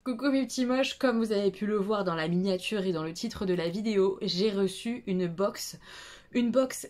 Coucou mes petits moches, comme vous avez pu le voir dans la miniature et dans le titre de la vidéo, j'ai reçu une box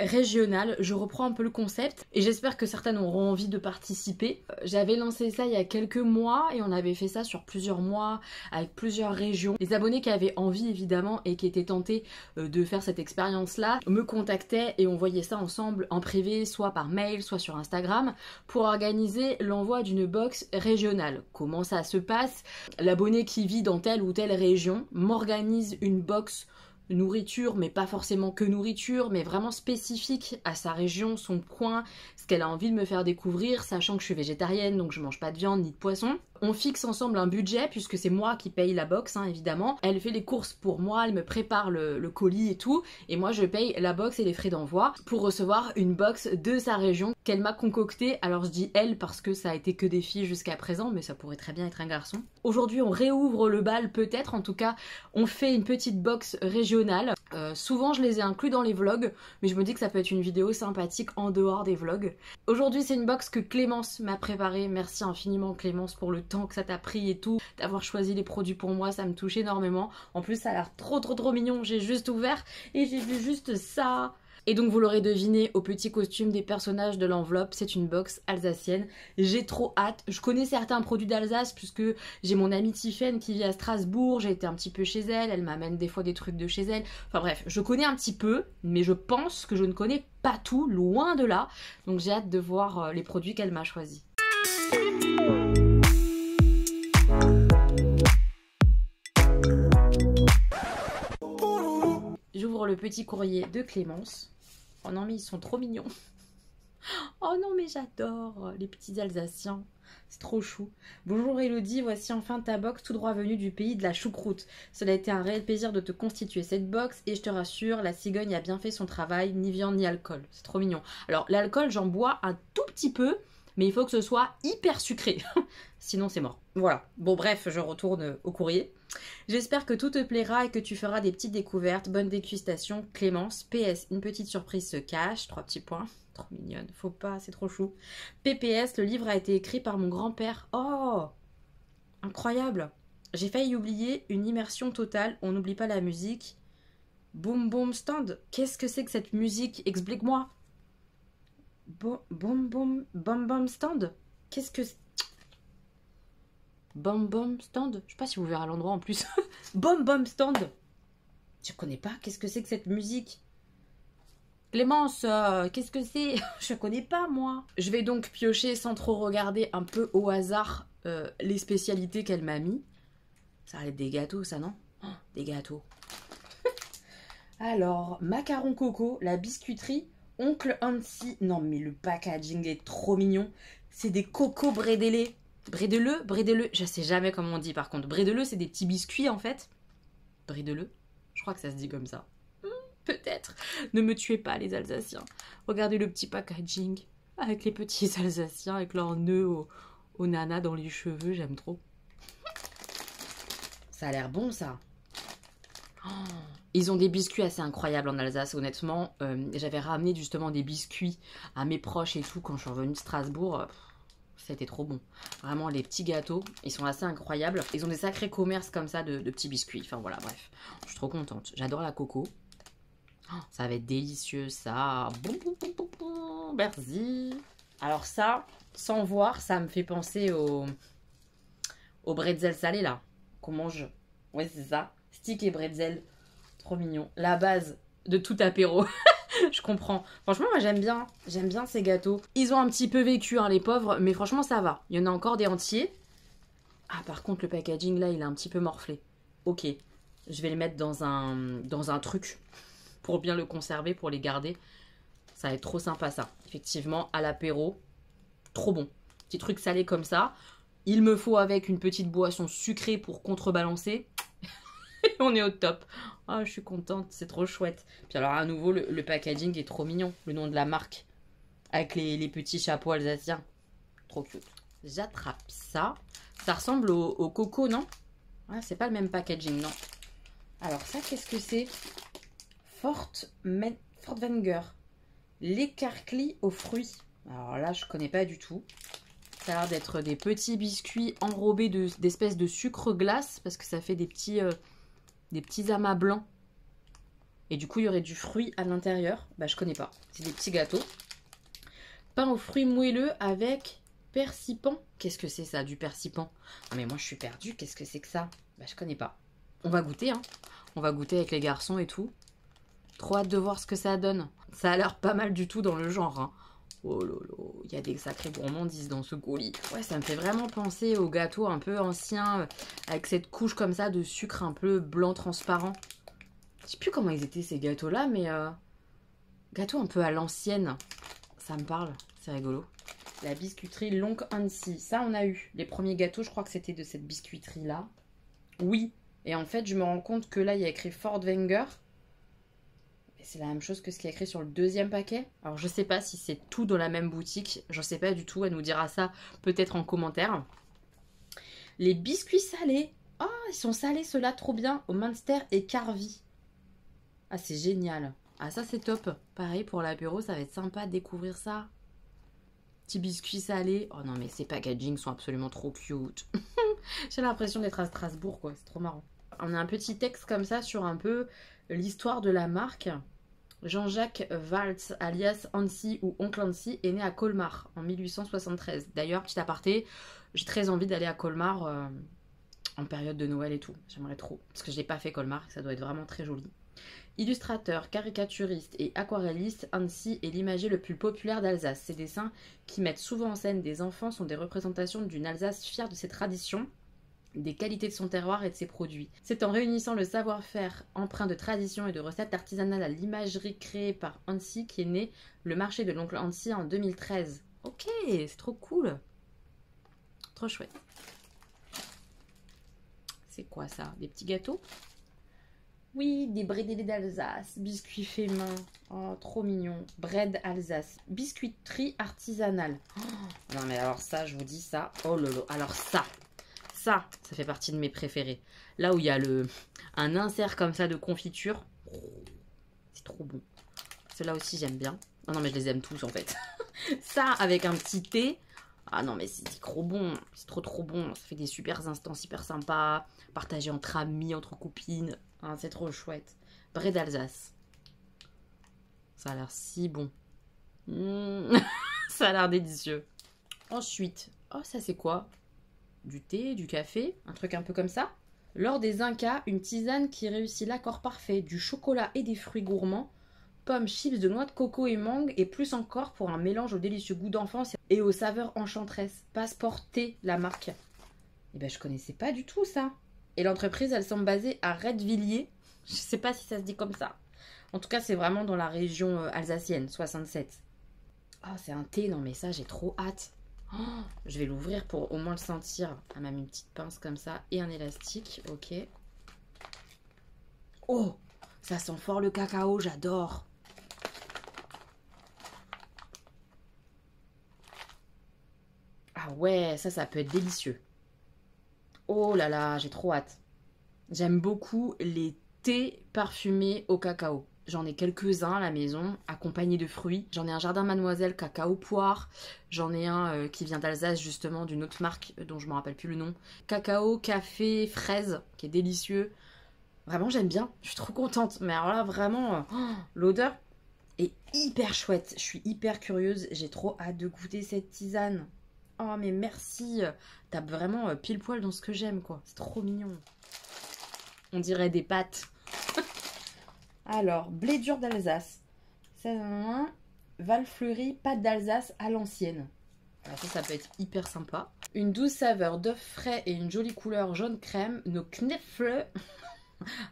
régionale. Je reprends un peu le concept et j'espère que certaines auront envie de participer. J'avais lancé ça il y a quelques mois et on avait fait ça sur plusieurs mois avec plusieurs régions. Les abonnés qui avaient envie évidemment et qui étaient tentés de faire cette expérience là me contactaient et on voyait ça ensemble en privé, soit par mail, soit sur Instagram, pour organiser l'envoi d'une box régionale. Comment ça se passe? L'abonné qui vit dans telle ou telle région m'organise une box nourriture, mais pas forcément que nourriture, mais vraiment spécifique à sa région, son coin, ce qu'elle a envie de me faire découvrir, sachant que je suis végétarienne, donc je mange pas de viande ni de poisson. On fixe ensemble un budget, puisque c'est moi qui paye la box, hein, évidemment. Elle fait les courses pour moi, elle me prépare le colis et tout, et moi je paye la box et les frais d'envoi pour recevoir une box de sa région qu'elle m'a concoctée. Alors je dis elle parce que ça a été que des filles jusqu'à présent, mais ça pourrait très bien être un garçon. Aujourd'hui on réouvre le bal peut-être, en tout cas on fait une petite box régionale. Souvent je les ai inclus dans les vlogs, mais je me dis que ça peut être une vidéo sympathique en dehors des vlogs. Aujourd'hui c'est une box que Clémence m'a préparée. Merci infiniment Clémence pour le temps que ça t'a pris et tout, d'avoir choisi les produits pour moi, ça me touche énormément. En plus ça a l'air trop mignon, j'ai juste ouvert et j'ai vu juste ça. Et donc vous l'aurez deviné, au petit costume des personnages de l'enveloppe, c'est une box alsacienne. J'ai trop hâte. Je connais certains produits d'Alsace puisque j'ai mon amie Tiffaine qui vit à Strasbourg, j'ai été un petit peu chez elle, elle m'amène des fois des trucs de chez elle. Enfin bref, je connais un petit peu, mais je pense que je ne connais pas tout, loin de là. Donc j'ai hâte de voir les produits qu'elle m'a choisis. J'ouvre le petit courrier de Clémence. Oh non mais ils sont trop mignons. Oh non mais j'adore les petits Alsaciens. C'est trop chou. Bonjour Elodie, voici enfin ta box tout droit venue du pays de la choucroute. Cela a été un réel plaisir de te constituer cette box et je te rassure, la cigogne a bien fait son travail, ni viande ni alcool. C'est trop mignon. Alors l'alcool j'en bois un tout petit peu, mais il faut que ce soit hyper sucré. Sinon c'est mort. Voilà. Bon bref, je retourne au courrier. J'espère que tout te plaira et que tu feras des petites découvertes. Bonne dégustation, Clémence. PS, une petite surprise se cache. 3 petits points. Trop mignonne. Faut pas, c'est trop chou. PPS, le livre a été écrit par mon grand-père. Oh, incroyable. J'ai failli oublier une immersion totale. On n'oublie pas la musique. Boom Boom Stand. Qu'est-ce que c'est que cette musique? Explique-moi. Boom Boom Stand. Qu'est-ce que c'est? Bom Stand. Je sais pas si vous verrez à l'endroit en plus. Bom Stand. Je connais pas. Qu'est-ce que c'est que cette musique? Clémence, qu'est-ce que c'est? Je connais pas moi. Je vais donc piocher sans trop regarder un peu au hasard les spécialités qu'elle m'a mis. Ça va être des gâteaux ça, non? Oh, des gâteaux. Alors, macaron coco, la biscuiterie, Oncle Hansi. Non mais le packaging est trop mignon. C'est des cocos brédélés. Brédeleux, je sais jamais comment on dit par contre. Brédeleux, c'est des petits biscuits en fait. Brédeleux, je crois que ça se dit comme ça. Peut-être. Ne me tuez pas les Alsaciens. Regardez le petit packaging avec les petits Alsaciens avec leurs nœuds au nana dans les cheveux, j'aime trop. Ça a l'air bon ça. Oh, ils ont des biscuits assez incroyables en Alsace, honnêtement. J'avais ramené justement des biscuits à mes proches et tout quand je suis revenue de Strasbourg. C'était trop bon. Vraiment, les petits gâteaux, ils sont assez incroyables. Ils ont des sacrés commerces comme ça de petits biscuits. Enfin voilà, bref. Je suis trop contente. J'adore la coco. Oh, ça va être délicieux, ça. Merci. Alors ça, sans voir, ça me fait penser au bretzel salé, là. Qu'on mange. Ouais, c'est ça. Stick et bretzel. Trop mignon. La base de tout apéro. Je comprends. Franchement, moi j'aime bien ces gâteaux. Ils ont un petit peu vécu, hein, les pauvres, mais franchement ça va. Il y en a encore des entiers. Ah, par contre, le packaging là, il est un petit peu morflé. Ok, je vais les mettre dans un truc pour bien le conserver, pour les garder. Ça va être trop sympa ça. Effectivement, à l'apéro, trop bon. Petit truc salé comme ça. Il me faut avec une petite boisson sucrée pour contrebalancer. On est au top. Ah, je suis contente, c'est trop chouette. Puis alors à nouveau, le packaging est trop mignon. Le nom de la marque. Avec les petits chapeaux alsaciens. Trop cute. J'attrape ça. Ça ressemble au coco, non? Ah, c'est pas le même packaging, non. Alors ça, qu'est-ce que c'est? Fortwenger. L'écarcli aux fruits. Alors là, je connais pas du tout. Ça a l'air d'être des petits biscuits enrobés d'espèces de sucre glace parce que ça fait des petits amas blancs. Et du coup, il y aurait du fruit à l'intérieur. Bah, je connais pas. C'est des petits gâteaux. Pain aux fruits moelleux avec persipan. Qu'est-ce que c'est ça, du persipan? Non mais moi, je suis perdue. Qu'est-ce que c'est que ça? Bah, je connais pas. On va goûter, hein. On va goûter avec les garçons et tout. Trop hâte de voir ce que ça donne. Ça a l'air pas mal du tout dans le genre, hein. Oh lolo, il y a des sacrées gourmandises dans ce colis. Ouais, ça me fait vraiment penser aux gâteaux un peu anciens, avec cette couche comme ça de sucre un peu blanc transparent. Je sais plus comment ils étaient ces gâteaux-là, mais gâteaux un peu à l'ancienne. Ça me parle, c'est rigolo. La biscuiterie Long Hansi, ça on a eu. Les premiers gâteaux, je crois que c'était de cette biscuiterie-là. Oui, et en fait, je me rends compte que là, il y a écrit Fort Wenger. C'est la même chose que ce qui est écrit sur le deuxième paquet. Alors je sais pas si c'est tout dans la même boutique. Je sais pas du tout. Elle nous dira ça peut-être en commentaire. Les biscuits salés. Ah, ils sont salés ceux-là, trop bien. Au Munster et Carvi. Ah, c'est génial. Ah, ça c'est top. Pareil pour l'apéro, ça va être sympa de découvrir ça. Petits biscuits salés. Oh non mais ces packagings sont absolument trop cute. J'ai l'impression d'être à Strasbourg quoi. C'est trop marrant. On a un petit texte comme ça sur un peu l'histoire de la marque. Jean-Jacques Waltz, alias Hansi ou Oncle Hansi, est né à Colmar en 1873. D'ailleurs, petit aparté, j'ai très envie d'aller à Colmar en période de Noël et tout. J'aimerais trop, parce que je n'ai pas fait Colmar, ça doit être vraiment très joli. Illustrateur, caricaturiste et aquarelliste, Hansi est l'imagier le plus populaire d'Alsace. Ses dessins, qui mettent souvent en scène des enfants, sont des représentations d'une Alsace fière de ses traditions, des qualités de son terroir et de ses produits. C'est en réunissant le savoir-faire empreint de tradition et de recettes artisanales à l'imagerie créée par Hansi qui est né le marché de l'oncle Hansi en 2013. Ok, c'est trop cool. Trop chouette. C'est quoi ça? Des petits gâteaux? Oui, des bredeli d'Alsace, biscuits faits main. Oh, trop mignon. Bread Alsace, biscuiterie artisanale. Oh, non mais alors ça, je vous dis ça. Oh lolo, alors ça fait partie de mes préférés. Là où il y a un insert comme ça de confiture. C'est trop bon. Ceux-là aussi, j'aime bien. Non, mais je les aime tous, en fait. Ça, avec un petit thé. Ah non, mais c'est trop bon. C'est trop bon. Ça fait des super instants super sympas. Partagés entre amis, entre copines. Ah, c'est trop chouette. Brie d'Alsace. Ça a l'air si bon. Ça a l'air délicieux. Ensuite, oh, ça c'est quoi? Du thé, du café, un truc un peu comme ça. Lors des Incas, une tisane qui réussit l'accord parfait du chocolat et des fruits gourmands, pommes, chips de noix de coco et mangue, et plus encore pour un mélange au délicieux goût d'enfance et aux saveurs enchanteresses. Passeport Thé, la marque. Eh ben, je connaissais pas du tout ça. Et l'entreprise, elle semble basée à Redvilliers. Je sais pas si ça se dit comme ça. En tout cas, c'est vraiment dans la région alsacienne, 67. Oh, c'est un thé, non mais ça, j'ai trop hâte. Oh, je vais l'ouvrir pour au moins le sentir. Ah, même une petite pince comme ça et un élastique. Ok. Oh, ça sent fort le cacao, j'adore. Ah ouais, ça peut être délicieux. Oh là là, j'ai trop hâte. J'aime beaucoup les thés parfumés au cacao. J'en ai quelques-uns à la maison, accompagnés de fruits. J'en ai un jardin mademoiselle cacao poire. J'en ai un qui vient d'Alsace justement, d'une autre marque dont je ne me rappelle plus le nom. Cacao, café, fraise, qui est délicieux. Vraiment, j'aime bien. Je suis trop contente. Mais alors là, vraiment, l'odeur est hyper chouette. Je suis hyper curieuse. J'ai trop hâte de goûter cette tisane. Oh, mais merci. T'as vraiment pile poil dans ce que j'aime, quoi. C'est trop mignon. On dirait des pâtes. Alors, blé dur d'Alsace. Valfleury, pâte d'Alsace à l'ancienne. Alors ça peut être hyper sympa. Une douce saveur d'œufs frais et une jolie couleur jaune crème. Nos knefle.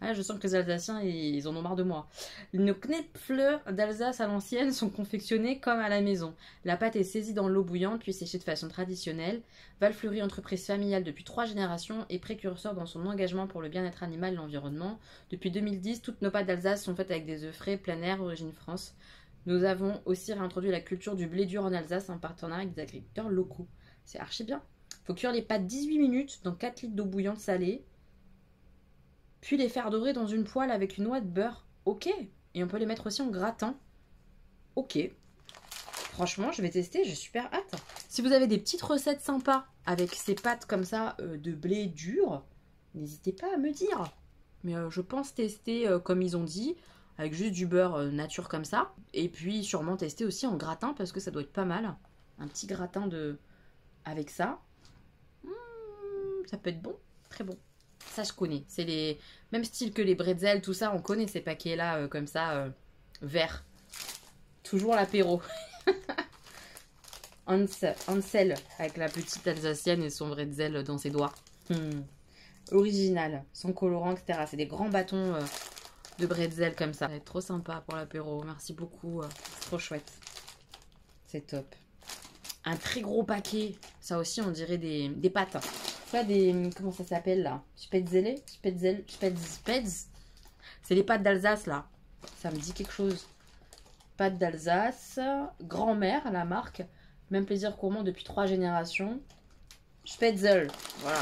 Ah, je sens que les Alsaciens, ils en ont marre de moi. Nos knefle d'Alsace à l'ancienne sont confectionnés comme à la maison. La pâte est saisie dans l'eau bouillante puis séchée de façon traditionnelle. Valfleury, entreprise familiale depuis 3 générations, est précurseur dans son engagement pour le bien-être animal et l'environnement. Depuis 2010, toutes nos pâtes d'Alsace sont faites avec des œufs frais plein air origine France. Nous avons aussi réintroduit la culture du blé dur en Alsace en partenariat avec des agriculteurs locaux. C'est archi bien. Il faut cuire les pâtes 18 minutes dans 4 litres d'eau bouillante salée. Puis les faire dorer dans une poêle avec une noix de beurre. Ok. Et on peut les mettre aussi en gratin. Ok. Franchement, je vais tester, j'ai super hâte. Si vous avez des petites recettes sympas avec ces pâtes comme ça de blé dur, n'hésitez pas à me dire. Mais je pense tester comme ils ont dit, avec juste du beurre nature comme ça. Et puis sûrement tester aussi en gratin parce que ça doit être pas mal. Un petit gratin avec ça. Ça peut être bon, très bon. Ça je connais. C'est les mêmes styles que les bretzels, tout ça. On connaît ces paquets-là comme ça, verts. Toujours l'apéro. Ansel avec la petite alsacienne et son bretzel dans ses doigts. Original, sans colorant, etc. C'est des grands bâtons de bretzel comme ça. Ça va être trop sympa pour l'apéro. Merci beaucoup. C'est trop chouette. C'est top. Un très gros paquet. Ça aussi, on dirait des pâtes. Pas des... Comment ça s'appelle là? Spätzle. C'est les pâtes d'Alsace là. Ça me dit quelque chose. Pâtes d'Alsace. Grand-mère, la marque. Même plaisir gourmand depuis 3 générations. Spätzle. Voilà.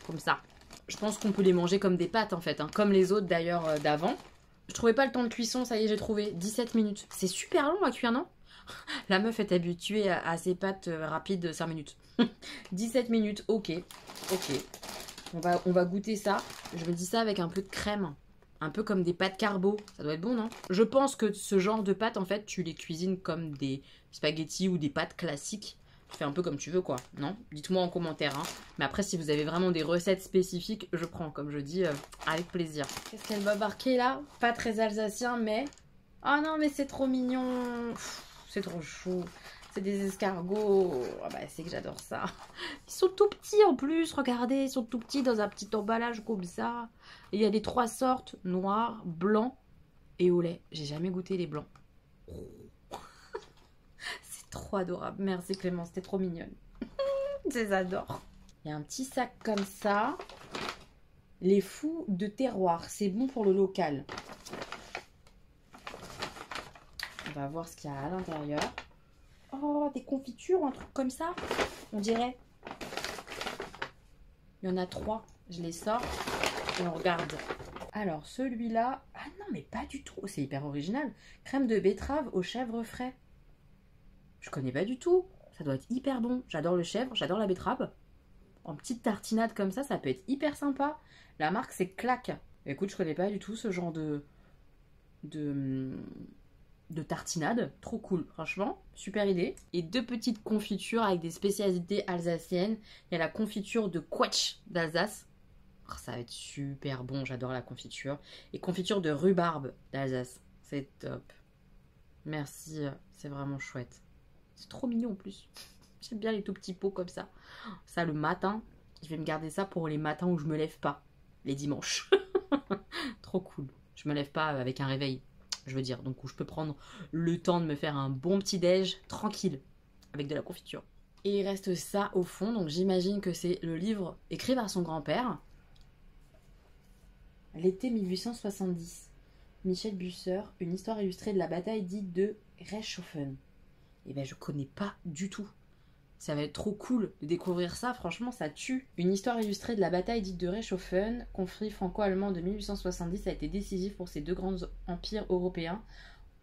Comme ça. Je pense qu'on peut les manger comme des pâtes en fait. Hein. Comme les autres d'ailleurs d'avant. Je trouvais pas le temps de cuisson. Ça y est, j'ai trouvé. 17 minutes. C'est super long à cuire, non? La meuf est habituée à ses pâtes rapides de 5 minutes. 17 minutes. Ok. Ok. On va goûter ça. Je me dis ça avec un peu de crème. Un peu comme des pâtes carbo. Ça doit être bon, non? Je pense que ce genre de pâtes, en fait, tu les cuisines comme des spaghettis ou des pâtes classiques. Tu fais un peu comme tu veux, quoi. Non? Dites-moi en commentaire. Hein. Mais après, si vous avez vraiment des recettes spécifiques, je prends, comme je dis, avec plaisir. Qu'est-ce qu'elle va marquer là? Pas très alsacien, mais... Oh non, mais c'est trop mignon. C'est trop chou. C'est des escargots. Ah bah, c'est que j'adore ça. Ils sont tout petits en plus. Regardez, ils sont tout petits dans un petit emballage comme ça. Et il y a les 3 sortes. Noir, blanc et au lait. J'ai jamais goûté les blancs. C'est trop adorable. Merci Clément, c'était trop mignonne. Je les adore. Il y a un petit sac comme ça. Les fous de terroir. C'est bon pour le local. On va voir ce qu'il y a à l'intérieur. Oh, des confitures, un truc comme ça, on dirait. Il y en a 3. Je les sors et on regarde. Alors, celui-là... Ah non, mais pas du tout. C'est hyper original. Crème de betterave au chèvre frais. Je connais pas du tout. Ça doit être hyper bon. J'adore le chèvre, j'adore la betterave. En petite tartinade comme ça peut être hyper sympa. La marque, c'est Claque. Écoute, je connais pas du tout ce genre de tartinade, trop cool, franchement, super idée. Et 2 petites confitures avec des spécialités alsaciennes. Il y a la confiture de Quetsch d'Alsace. Oh, ça va être super bon, j'adore la confiture. Et confiture de rhubarbe d'Alsace, c'est top. Merci, c'est vraiment chouette. C'est trop mignon en plus. J'aime bien les tout petits pots comme ça. Ça le matin, je vais me garder ça pour les matins où je me lève pas, les dimanches. Trop cool. Je me lève pas avec un réveil. Je veux dire, donc où je peux prendre le temps de me faire un bon petit déj tranquille avec de la confiture. Et il reste ça au fond, donc j'imagine que c'est le livre écrit par son grand-père. L'été 1870. Michel Busser, une histoire illustrée de la bataille dite de Reichshoffen. Et ben je connais pas du tout. Ça va être trop cool de découvrir ça, franchement ça tue. Une histoire illustrée de la bataille dite de Reichshoffen, conflit franco-allemand de 1870, a été décisif pour ces 2 grands empires européens,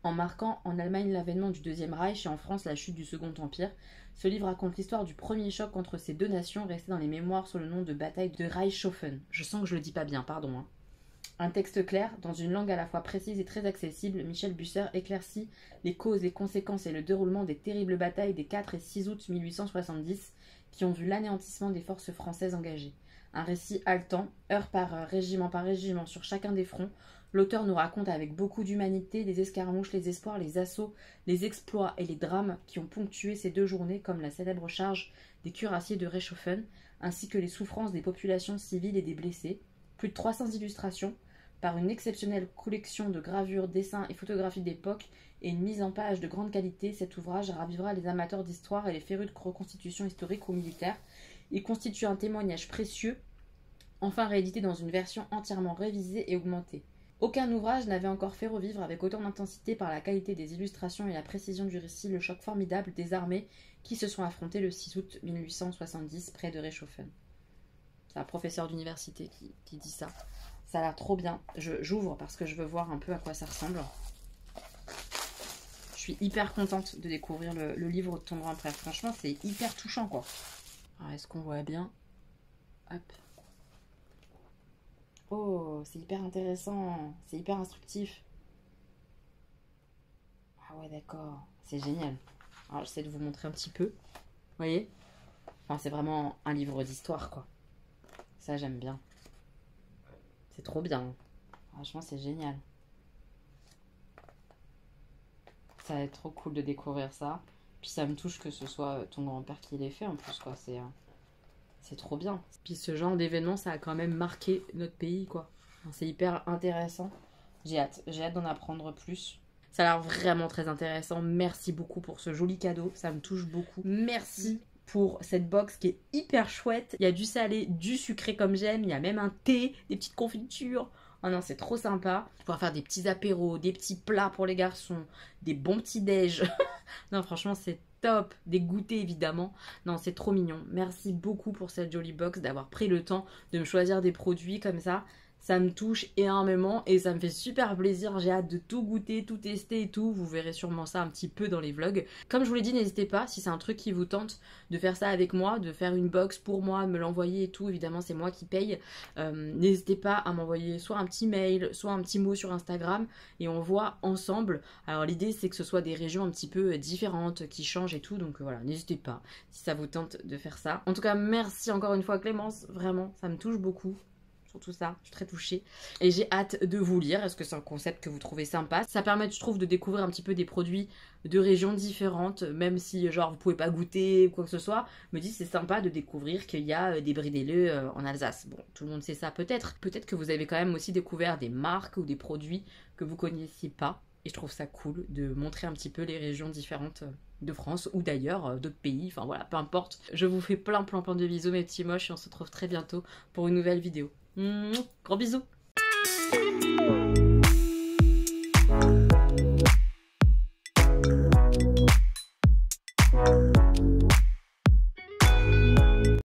en marquant en Allemagne l'avènement du Deuxième Reich et en France la chute du Second Empire. Ce livre raconte l'histoire du premier choc entre ces 2 nations, restée dans les mémoires sous le nom de bataille de Reichshoffen. Je sens que je le dis pas bien, pardon. Un texte clair, dans une langue à la fois précise et très accessible, Michel Busser éclaircit les causes et conséquences et le déroulement des terribles batailles des 4 et 6 août 1870 qui ont vu l'anéantissement des forces françaises engagées. Un récit haletant, heure par heure, régiment par régiment, sur chacun des fronts, l'auteur nous raconte avec beaucoup d'humanité les escarmouches, les espoirs, les assauts, les exploits et les drames qui ont ponctué ces 2 journées, comme la célèbre charge des cuirassiers de Reichshoffen, ainsi que les souffrances des populations civiles et des blessés. Plus de 300 illustrations, par une exceptionnelle collection de gravures, dessins et photographies d'époque et une mise en page de grande qualité, cet ouvrage ravivera les amateurs d'histoire et les férus de reconstitution historique ou militaire. Il constitue un témoignage précieux, enfin réédité dans une version entièrement révisée et augmentée. Aucun ouvrage n'avait encore fait revivre avec autant d'intensité par la qualité des illustrations et la précision du récit le choc formidable des armées qui se sont affrontées le 6 août 1870 près de Reichshoffen. C'est un professeur d'université qui dit ça. Ça a l'air trop bien. J'ouvre parce que je veux voir un peu à quoi ça ressemble. Je suis hyper contente de découvrir le livre de ton grand frère. Franchement, c'est hyper touchant, quoi. Alors, est-ce qu'on voit bien? Hop. Oh, c'est hyper intéressant. C'est hyper instructif. Ah ouais, d'accord. C'est génial. Alors, j'essaie de vous montrer un petit peu. Vous voyez? Enfin, c'est vraiment un livre d'histoire, quoi. Ça, j'aime bien. C'est trop bien. Franchement, c'est génial. Ça va être trop cool de découvrir ça. Puis ça me touche que ce soit ton grand-père qui l'ait fait en plus, quoi. C'est trop bien. Puis ce genre d'événement, ça a quand même marqué notre pays, quoi. C'est hyper intéressant. J'ai hâte d'en apprendre plus. Ça a l'air vraiment très intéressant. Merci beaucoup pour ce joli cadeau. Ça me touche beaucoup. Merci pour cette box qui est hyper chouette. Il y a du salé, du sucré comme j'aime. Il y a même un thé, des petites confitures. Oh non, c'est trop sympa. Pouvoir faire des petits apéros, des petits plats pour les garçons, des bons petits déj. Non, franchement, c'est top. Des goûters, évidemment. Non, c'est trop mignon. Merci beaucoup pour cette jolie box, d'avoir pris le temps de me choisir des produits comme ça. Ça me touche énormément et ça me fait super plaisir. J'ai hâte de tout goûter, tout tester et tout. Vous verrez sûrement ça un petit peu dans les vlogs. Comme je vous l'ai dit, n'hésitez pas, si c'est un truc qui vous tente, de faire ça avec moi, de faire une box pour moi, de me l'envoyer et tout. Évidemment, c'est moi qui paye. N'hésitez pas à m'envoyer soit un petit mail, soit un petit mot sur Instagram et on voit ensemble. Alors l'idée, c'est que ce soit des régions un petit peu différentes, qui changent et tout. Donc voilà, n'hésitez pas si ça vous tente de faire ça. En tout cas, merci encore une fois Clémence. Vraiment, ça me touche beaucoup. Tout ça, je suis très touchée et j'ai hâte de vous lire. Est-ce que c'est un concept que vous trouvez sympa? Ça permet, je trouve, de découvrir un petit peu des produits de régions différentes, même si genre vous pouvez pas goûter ou quoi que ce soit. Je me dis c'est sympa de découvrir qu'il y a des bridelleux en Alsace. Bon, tout le monde sait ça peut-être. Peut-être que vous avez quand même aussi découvert des marques ou des produits que vous connaissiez pas. Et je trouve ça cool de montrer un petit peu les régions différentes de France ou d'ailleurs d'autres pays. Enfin voilà, peu importe. Je vous fais plein de bisous mes petits moches et on se retrouve très bientôt pour une nouvelle vidéo. Gros bisous.